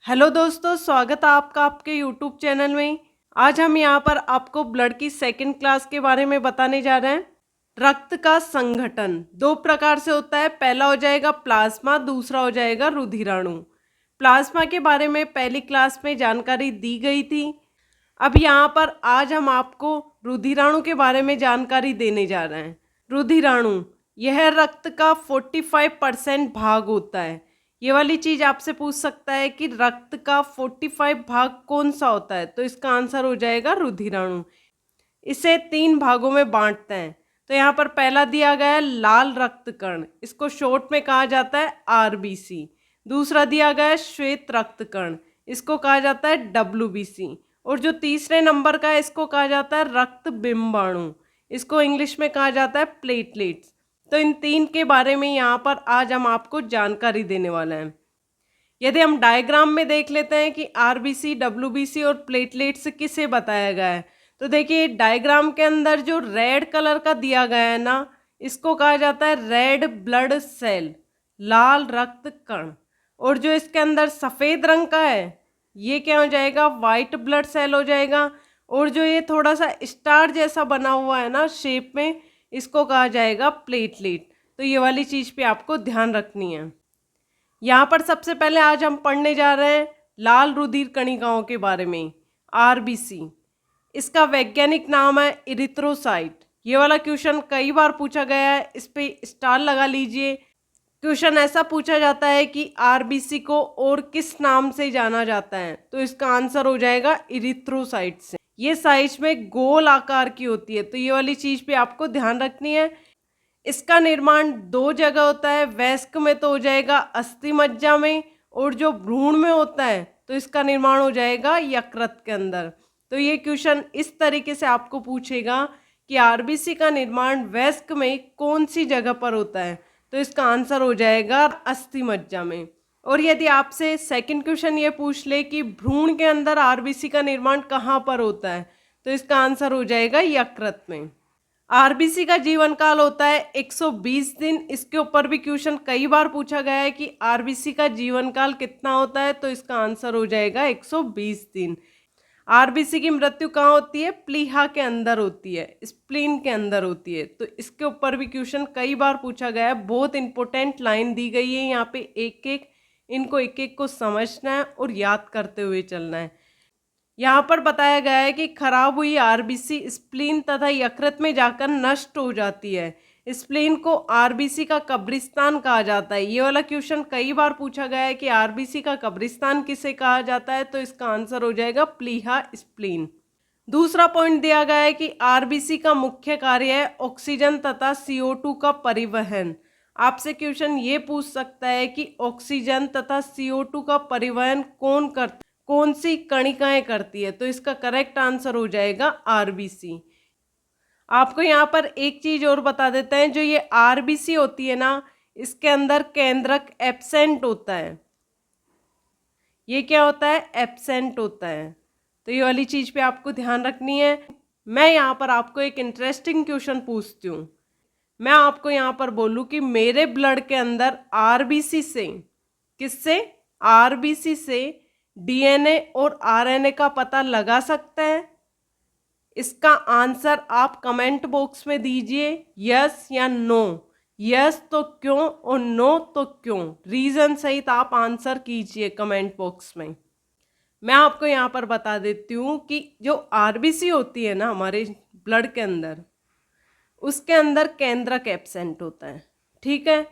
Hello दोस्तों, स्वागत है आपका आपके यूट्यूब चैनल में। आज हम यहाँ पर आपको ब्लड की सेकंड क्लास के बारे में बताने जा रहे हैं। रक्त का संगठन दो प्रकार से होता है। पहला हो जाएगा प्लाज्मा, दूसरा हो जाएगा रुधिराणु। प्लाज्मा के बारे में पहली क्लास में जानकारी दी गई थी। अब यहाँ पर आज हम आपको रुधिराणु के बारे में जानकारी देने जा रहे हैं। रुधिराणु यह रक्त का 45% भाग होता है। ये वाली चीज आपसे पूछ सकता है कि रक्त का 45 भाग कौन सा होता है, तो इसका आंसर हो जाएगा रुधिराणु। इसे 3 भागों में बांटते हैं। तो यहाँ पर पहला दिया गया है लाल रक्त कण, इसको शॉर्ट में कहा जाता है आरबीसी। दूसरा दिया गया है श्वेत रक्त कण, इसको कहा जाता है डब्ल्यूबीसी। और जो तीसरे नंबर का है इसको कहा जाता है रक्त बिंबाणु, इसको इंग्लिश में कहा जाता है प्लेटलेट्स। तो इन 3 के बारे में यहाँ पर आज हम आपको जानकारी देने वाले हैं। यदि हम डायग्राम में देख लेते हैं कि आरबीसी, डब्ल्यूबीसी और प्लेटलेट्स किसे बताया गया है, तो देखिए डायग्राम के अंदर जो रेड कलर का दिया गया है ना, इसको कहा जाता है रेड ब्लड सेल, लाल रक्त कण। और जो इसके अंदर सफ़ेद रंग का है ये क्या हो जाएगा, वाइट ब्लड सेल हो जाएगा। और जो ये थोड़ा सा स्टार जैसा बना हुआ है ना शेप में, इसको कहा जाएगा प्लेटलेट। तो ये वाली चीज़ पे आपको ध्यान रखनी है। यहाँ पर सबसे पहले आज हम पढ़ने जा रहे हैं लाल रुधिर कणिकाओं के बारे में, आरबीसी। इसका वैज्ञानिक नाम है इरिथ्रोसाइट। ये वाला क्वेश्चन कई बार पूछा गया है, इस पे स्टार लगा लीजिए। क्वेश्चन ऐसा पूछा जाता है कि आरबीसी को और किस नाम से जाना जाता है, तो इसका आंसर हो जाएगा इरिथ्रोसाइट से। ये साइज में गोल आकार की होती है, तो ये वाली चीज पे आपको ध्यान रखनी है। इसका निर्माण 2 जगह होता है, वयस्क में तो हो जाएगा अस्थि मज्जा में, और जो भ्रूण में होता है तो इसका निर्माण हो जाएगा यकृत के अंदर। तो ये क्वेश्चन इस तरीके से आपको पूछेगा कि आरबीसी का निर्माण वयस्क में कौन सी जगह पर होता है, तो इसका आंसर हो जाएगा अस्थि मज्जा में। और यदि आपसे सेकंड क्वेश्चन ये पूछ ले कि भ्रूण के अंदर आरबीसी का निर्माण कहाँ पर होता है, तो इसका आंसर हो जाएगा यकृत में। आरबीसी का जीवन काल होता है 120 दिन। इसके ऊपर भी क्वेश्चन कई बार पूछा गया है कि आरबीसी का जीवन काल कितना होता है, तो इसका आंसर हो जाएगा 120 दिन। आरबीसी की मृत्यु कहाँ होती है, प्लीहा के अंदर होती है, स्प्लीन के अंदर होती है। तो इसके ऊपर भी क्वेश्चन कई बार पूछा गया है। बहुत इंपॉर्टेंट लाइन दी गई है यहाँ पे, इनको एक एक को समझना है और याद करते हुए चलना है। यहाँ पर बताया गया है कि खराब हुई आरबीसी स्प्लीन तथा यकृत में जाकर नष्ट हो जाती है। स्प्लीन को आरबीसी का कब्रिस्तान कहा जाता है। ये वाला क्वेश्चन कई बार पूछा गया है कि आरबीसी का कब्रिस्तान किसे कहा जाता है, तो इसका आंसर हो जाएगा प्लीहा स्प्लीन। दूसरा पॉइंट दिया गया है कि आरबीसी का मुख्य कार्य है ऑक्सीजन तथा CO2 का परिवहन। आपसे क्वेश्चन ये पूछ सकता है कि ऑक्सीजन तथा CO2 का परिवहन कौन सी कणिकाएं करती है, तो इसका करेक्ट आंसर हो जाएगा आरबीसी। आपको यहाँ पर एक चीज और बता देते हैं, जो ये आरबीसी होती है ना, इसके अंदर केंद्रक एब्सेंट होता है। ये क्या होता है, एब्सेंट होता है। तो ये वाली चीज पे आपको ध्यान रखनी है। मैं यहाँ पर आपको एक इंटरेस्टिंग क्वेश्चन पूछती हूँ। मैं आपको यहाँ पर बोलूँ कि मेरे ब्लड के अंदर आरबीसी से, किससे, आरबीसी से डीएनए और आरएनए का पता लगा सकते हैं? इसका आंसर आप कमेंट बॉक्स में दीजिए, यस या नो। यस तो क्यों और नो तो क्यों, रीजन सहित आप आंसर कीजिए कमेंट बॉक्स में। मैं आपको यहाँ पर बता देती हूँ कि जो आरबीसी होती है ना हमारे ब्लड के अंदर, उसके अंदर केंद्रक एब्सेंट होता है। ठीक है,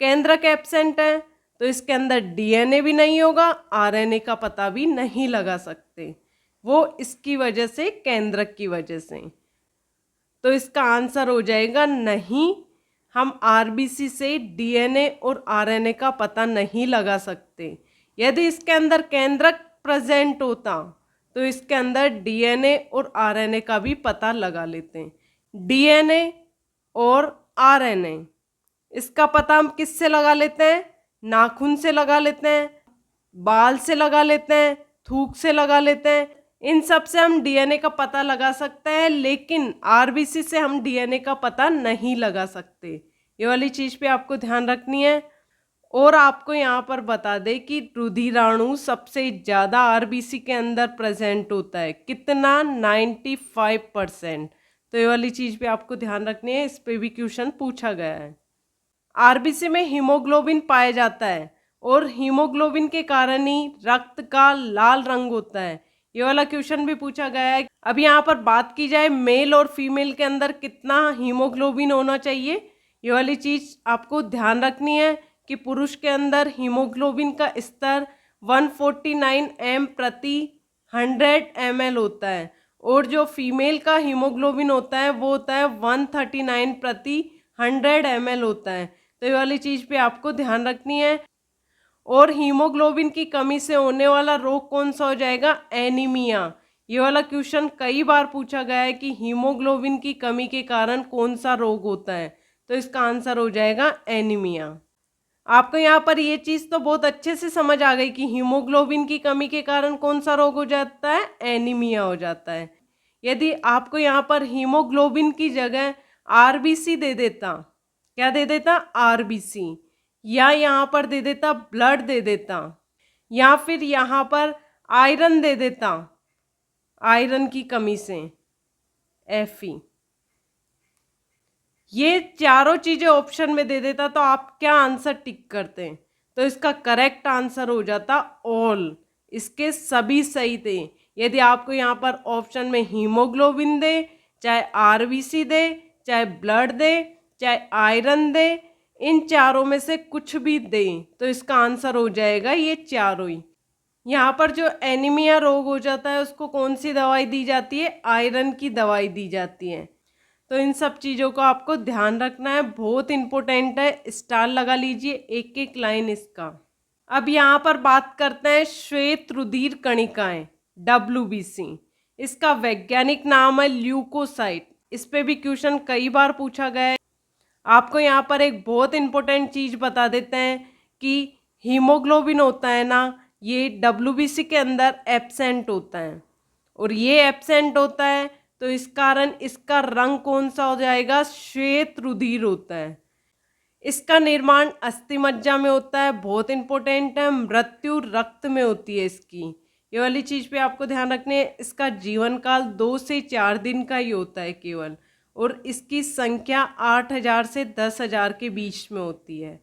केंद्रक एब्सेंट है तो इसके अंदर डीएनए भी नहीं होगा, आरएनए का पता भी नहीं लगा सकते, वो इसकी वजह से, केंद्रक की वजह से। तो इसका आंसर हो जाएगा नहीं, हम आरबीसी से डीएनए और आरएनए का पता नहीं लगा सकते। यदि इसके अंदर केंद्रक प्रेजेंट होता तो इसके अंदर डीएनए और आरएनए का भी पता लगा लेते हैं। डीएनए और आरएनए, इसका पता हम किससे लगा लेते हैं, नाखून से लगा लेते हैं, बाल से लगा लेते हैं, थूक से लगा लेते हैं। इन सब से हम डीएनए का पता लगा सकते हैं, लेकिन आरबीसी से हम डीएनए का पता नहीं लगा सकते। ये वाली चीज़ पे आपको ध्यान रखनी है। और आपको यहाँ पर बता दें कि रुधिराणु सबसे ज़्यादा आरबीसी के अंदर प्रेजेंट होता है, कितना, 95%। तो ये वाली चीज़ पे आपको ध्यान रखनी है, इस पे भी क्वेश्चन पूछा गया है। आरबीसी में हीमोग्लोबिन पाया जाता है और हीमोग्लोबिन के कारण ही रक्त का लाल रंग होता है। ये वाला क्वेश्चन भी पूछा गया है। अब यहाँ पर बात की जाए मेल और फीमेल के अंदर कितना हीमोग्लोबिन होना चाहिए, ये वाली चीज़ आपको ध्यान रखनी है कि पुरुष के अंदर हीमोग्लोबिन का स्तर 149 m प्रति 100 ml होता है और जो फीमेल का हीमोग्लोबिन होता है वो होता है 139 प्रति 100 ml होता है। तो ये वाली चीज़ पे आपको ध्यान रखनी है। और हीमोग्लोबिन की कमी से होने वाला रोग कौन सा हो जाएगा, एनीमिया। ये वाला क्वेश्चन कई बार पूछा गया है कि हीमोग्लोबिन की कमी के कारण कौन सा रोग होता है, तो इसका आंसर हो जाएगा एनीमिया। आपको यहाँ पर ये चीज़ तो बहुत अच्छे से समझ आ गई कि हीमोग्लोबिन की कमी के कारण कौन सा रोग हो जाता है, एनीमिया हो जाता है। यदि आपको यहाँ पर हीमोग्लोबिन की जगह आरबीसी दे देता, क्या दे देता, आरबीसी, या यहाँ पर दे देता ब्लड दे देता, या फिर यहाँ पर आयरन दे देता, आयरन की कमी से Fe, ये चारों चीजें ऑप्शन में दे देता, तो आप क्या आंसर टिक करते हैं, तो इसका करेक्ट आंसर हो जाता ऑल, इसके सभी सही थे। यदि आपको यहाँ पर ऑप्शन में हीमोग्लोबिन दे, चाहे आरबीसी दे, चाहे ब्लड दे, चाहे आयरन दे, इन चारों में से कुछ भी दे, तो इसका आंसर हो जाएगा ये चारों ही। यहाँ पर जो एनीमिया रोग हो जाता है उसको कौन सी दवाई दी जाती है, आयरन की दवाई दी जाती है। तो इन सब चीज़ों को आपको ध्यान रखना है, बहुत इंपॉर्टेंट है, स्टार लगा लीजिए एक एक लाइन इसका। अब यहाँ पर बात करते हैं श्वेत रुधिर कणिकाएं, WBC। इसका वैज्ञानिक नाम है ल्यूकोसाइट। इस पे भी क्वेश्चन कई बार पूछा गया है। आपको यहाँ पर एक बहुत इंपॉर्टेंट चीज़ बता देते हैं कि हीमोग्लोबिन होता है ना, ये WBC के अंदर एब्सेंट होता है, और ये एब्सेंट होता है तो इस कारण इसका रंग कौन सा हो जाएगा, श्वेत रुधिर होता है। इसका निर्माण अस्थिमज्जा में होता है, बहुत इंपॉर्टेंट है, मृत्यु रक्त में होती है इसकी। ये वाली चीज़ पे आपको ध्यान रखने है। इसका जीवन काल 2 से 4 दिन का ही होता है केवल, और इसकी संख्या 8000 से 10,000 के बीच में होती है।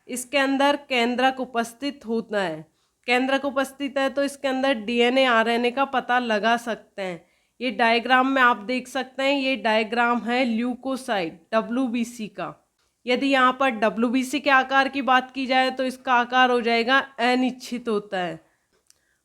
इसके अंदर केंद्रक उपस्थित होता है, केंद्रक उपस्थित है तो इसके अंदर DNA RNA का पता लगा सकते हैं। ये डायग्राम में आप देख सकते हैं, ये डायग्राम है ल्यूकोसाइट WBC का। यदि यहाँ पर WBC के आकार की बात की जाए तो इसका आकार हो जाएगा अनिश्चित होता है।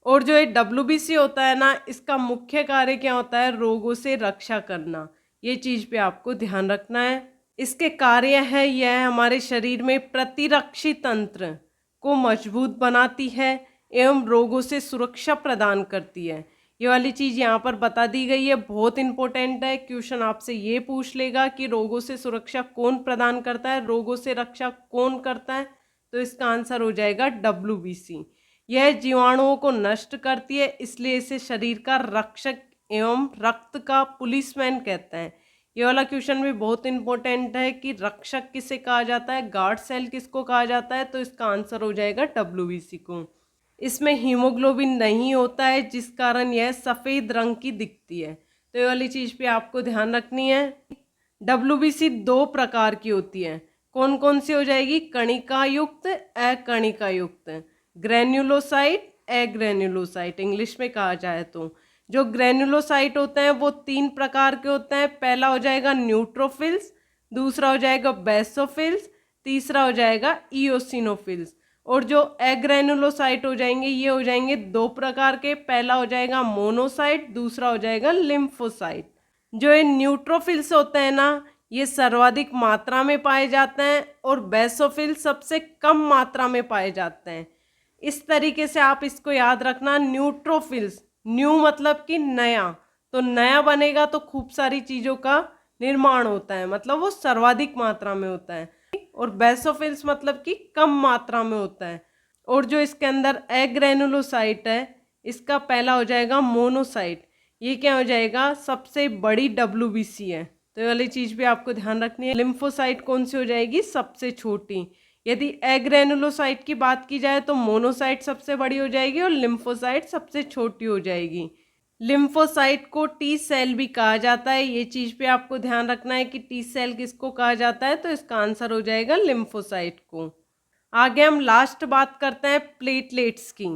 और जो ये WBC होता है ना, इसका मुख्य कार्य क्या होता है, रोगों से रक्षा करना। ये चीज़ पे आपको ध्यान रखना है। इसके कार्य है, यह हमारे शरीर में प्रतिरक्षी तंत्र को मजबूत बनाती है एवं रोगों से सुरक्षा प्रदान करती है। ये वाली चीज़ यहाँ पर बता दी गई है, बहुत इंपॉर्टेंट है। क्वेश्चन आपसे ये पूछ लेगा कि रोगों से सुरक्षा कौन प्रदान करता है, रोगों से रक्षा कौन करता है, तो इसका आंसर हो जाएगा WBC। यह जीवाणुओं को नष्ट करती है, इसलिए इसे शरीर का रक्षक एवं रक्त का पुलिसमैन कहते हैं। ये वाला क्वेश्चन भी बहुत इंपॉर्टेंट है कि रक्षक किसे कहा जाता है, गार्ड सेल किसको कहा जाता है, तो इसका आंसर हो जाएगा WBC को। इसमें हीमोग्लोबिन नहीं होता है जिस कारण यह सफ़ेद रंग की दिखती है। तो ये वाली चीज़ पे आपको ध्यान रखनी है। WBC 2 प्रकार की होती है, कौन कौन सी हो जाएगी, कणिका युक्त, अकणिका युक्त, ग्रेन्युलोसाइट, एग्रेन्युलोसाइट इंग्लिश में कहा जाए तो। जो ग्रेन्युलोसाइट होते हैं वो 3 प्रकार के होते हैं। पहला हो जाएगा न्यूट्रोफिल्स, दूसरा हो जाएगा बेसोफिल्स, तीसरा हो जाएगा इओसिनोफिल्स। और जो एग्रेनुलोसाइट हो जाएंगे ये हो जाएंगे 2 प्रकार के, पहला हो जाएगा मोनोसाइट, दूसरा हो जाएगा लिम्फोसाइट। जो ये न्यूट्रोफिल्स होते हैं ना, ये सर्वाधिक मात्रा में पाए जाते हैं और बेसोफिल सबसे कम मात्रा में पाए जाते हैं। इस तरीके से आप इसको याद रखना, न्यूट्रोफिल्स, न्यू मतलब कि नया, तो नया बनेगा तो खूब सारी चीज़ों का निर्माण होता है, मतलब वो सर्वाधिक मात्रा में होता है। और बेसोफिल्स मतलब कि कम मात्रा में होता है। और जो इसके अंदर एग्रेनुलोसाइट है, इसका पहला हो जाएगा मोनोसाइट, ये क्या हो जाएगा, सबसे बड़ी WBC है। तो ये वाली चीज़ भी आपको ध्यान रखनी है। लिम्फोसाइट कौन सी हो जाएगी, सबसे छोटी, यदि एग्रेनुलोसाइट की बात की जाए तो मोनोसाइट सबसे बड़ी हो जाएगी और लिम्फोसाइट सबसे छोटी हो जाएगी। लिम्फोसाइट को टी सेल भी कहा जाता है, ये चीज़ पे आपको ध्यान रखना है कि टी सेल किसको कहा जाता है, तो इसका आंसर हो जाएगा लिम्फोसाइट को। आगे हम लास्ट बात करते हैं प्लेटलेट्स की।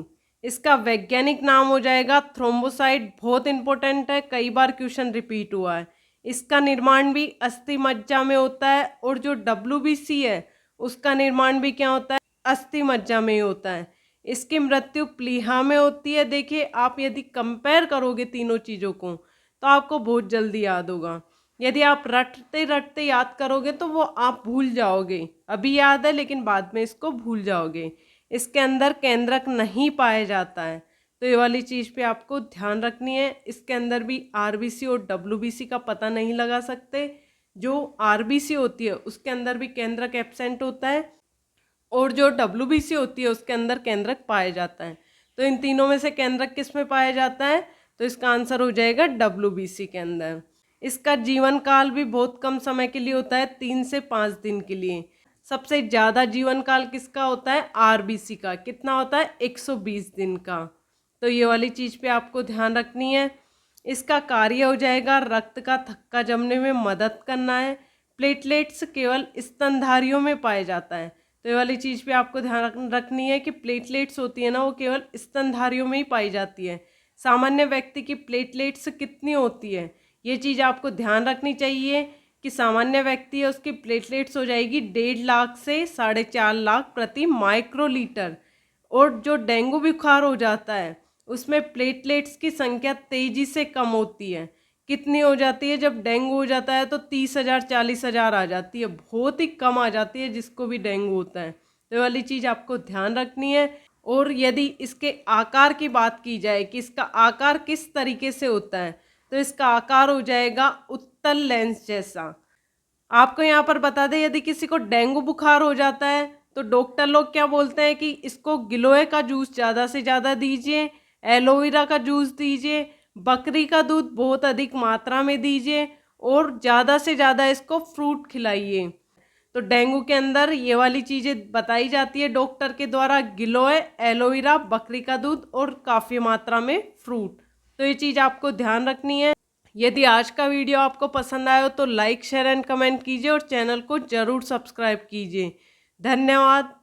इसका वैज्ञानिक नाम हो जाएगा थ्रोम्बोसाइट। बहुत इंपॉर्टेंट है, कई बार क्वेश्चन रिपीट हुआ है। इसका निर्माण भी अस्थि मज्जा में होता है और जो WBC है उसका निर्माण भी क्या होता है, अस्थि मज्जा में ही होता है। इसकी मृत्यु प्लीहा में होती है। देखिए आप यदि कंपेयर करोगे तीनों चीज़ों को तो आपको बहुत जल्दी याद होगा। यदि आप रटते रटते याद करोगे तो वो आप भूल जाओगे, अभी याद है लेकिन बाद में इसको भूल जाओगे। इसके अंदर केंद्रक नहीं पाया जाता है, तो ये वाली चीज़ पे आपको ध्यान रखनी है। इसके अंदर भी RBC और WBC का पता नहीं लगा सकते। जो RBC होती है उसके अंदर भी केंद्रक एब्सेंट होता है और जो WBC होती है उसके अंदर केंद्रक पाया जाता है। तो इन तीनों में से केंद्रक किस में पाया जाता है, तो इसका आंसर हो जाएगा WBC के अंदर। इसका जीवन काल भी बहुत कम समय के लिए होता है, 3 से 5 दिन के लिए। सबसे ज़्यादा जीवन काल किसका होता है, RBC का। कितना होता है, 120 दिन का। तो ये वाली चीज़ पे आपको ध्यान रखनी है। इसका कार्य हो जाएगा रक्त का थक्का जमने में मदद करना है। प्लेटलेट्स केवल स्तनधारियों में पाया जाता है, तो ये वाली चीज़ पे आपको ध्यान रखनी है कि प्लेटलेट्स होती है ना वो केवल स्तनधारियों में ही पाई जाती है। सामान्य व्यक्ति की प्लेटलेट्स कितनी होती है, ये चीज़ आपको ध्यान रखनी चाहिए कि सामान्य व्यक्ति है उसकी प्लेटलेट्स हो जाएगी 1.5 लाख से 4.5 लाख प्रति माइक्रोलीटर। और जो डेंगू बुखार हो जाता है उसमें प्लेटलेट्स की संख्या तेजी से कम होती है। कितनी हो जाती है, जब डेंगू हो जाता है तो 30,000 40,000 आ जाती है, बहुत ही कम आ जाती है जिसको भी डेंगू होता है। तो ये वाली चीज़ आपको ध्यान रखनी है। और यदि इसके आकार की बात की जाए कि इसका आकार किस तरीके से होता है, तो इसका आकार हो जाएगा उत्तल लेंस जैसा। आपको यहाँ पर बता दें, यदि किसी को डेंगू बुखार हो जाता है तो डॉक्टर लोग क्या बोलते हैं कि इसको गिलोय का जूस ज़्यादा से ज़्यादा दीजिए, एलोवेरा का जूस दीजिए, बकरी का दूध बहुत अधिक मात्रा में दीजिए और ज़्यादा से ज़्यादा इसको फ्रूट खिलाइए। तो डेंगू के अंदर ये वाली चीज़ें बताई जाती है डॉक्टर के द्वारा, गिलोय, एलोवेरा, बकरी का दूध और काफ़ी मात्रा में फ्रूट। तो ये चीज़ आपको ध्यान रखनी है। यदि आज का वीडियो आपको पसंद आया हो तो लाइक शेयर एंड कमेंट कीजिए और चैनल को ज़रूर सब्सक्राइब कीजिए। धन्यवाद।